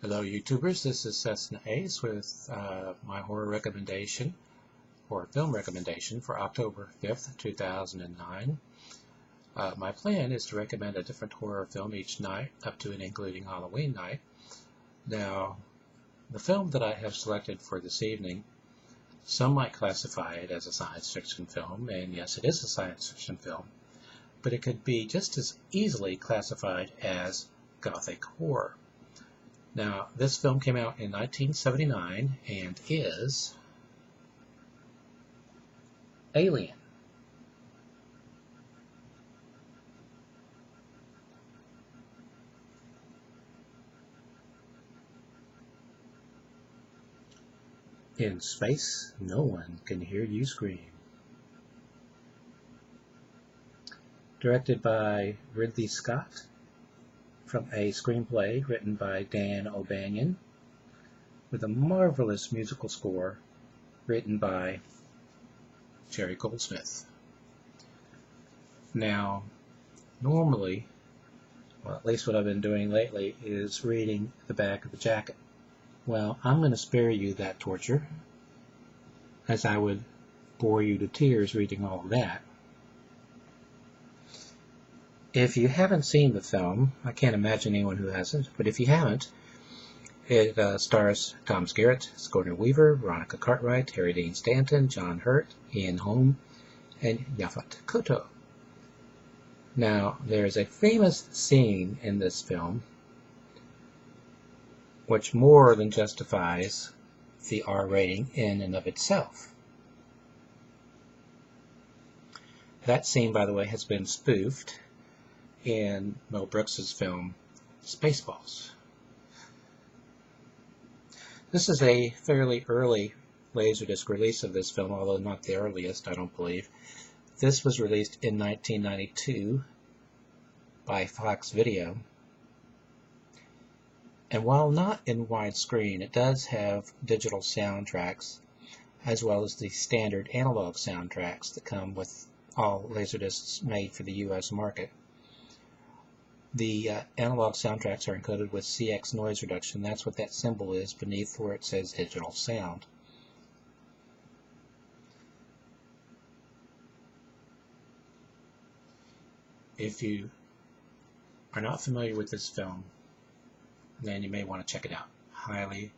Hello YouTubers, this is Cessnaace with my horror film recommendation for October 5th, 2009. My plan is to recommend a different horror film each night, up to and including Halloween night. Now, the film that I have selected for this evening, some might classify it as a science fiction film, and yes, it is a science fiction film, but it could be just as easily classified as gothic horror. Now, this film came out in 1979 and is Alien. In space, no one can hear you scream. Directed by Ridley Scott, from a screenplay written by Dan O'Banion, with a marvelous musical score written by Jerry Goldsmith. Now, normally, well, at least what I've been doing lately, is reading the back of the jacket. Well, I'm going to spare you that torture, as I would bore you to tears reading all of that. If you haven't seen the film, I can't imagine anyone who hasn't, but if you haven't, it stars Tom Skerritt, Sigourney Weaver, Veronica Cartwright, Harry Dean Stanton, John Hurt, Ian Holm, and Yaphet Kotto. Now, there's a famous scene in this film which more than justifies the R rating in and of itself. That scene, by the way, has been spoofed in Mel Brooks's film Spaceballs. This is a fairly early Laserdisc release of this film, although not the earliest, I don't believe. This was released in 1992 by Fox Video. And while not in widescreen, it does have digital soundtracks, as well as the standard analog soundtracks that come with all Laserdiscs made for the US market. The analog soundtracks are encoded with CX noise reduction. That's what that symbol is beneath where it says digital sound. If you are not familiar with this film, then you may want to check it out. Highly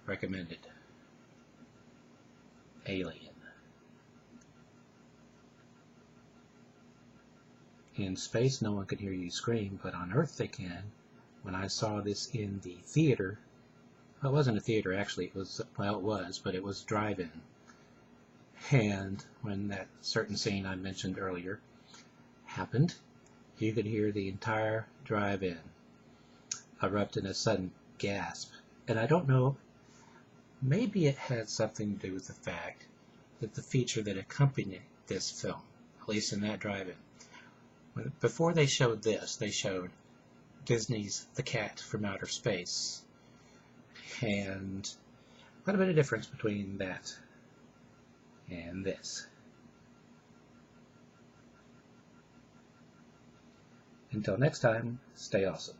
recommended. Alien. In space, no one could hear you scream, but on Earth they can. When I saw this in the theater, well, it wasn't a theater actually, it was, well, it was, but it was drive-in. And when that certain scene I mentioned earlier happened, you could hear the entire drive-in erupt in a sudden gasp. And I don't know, maybe it had something to do with the fact that the feature that accompanied this film, at least in that drive-in, before they showed this, they showed Disney's The Cat from Outer Space. And quite a bit of difference between that and this. Until next time, stay awesome.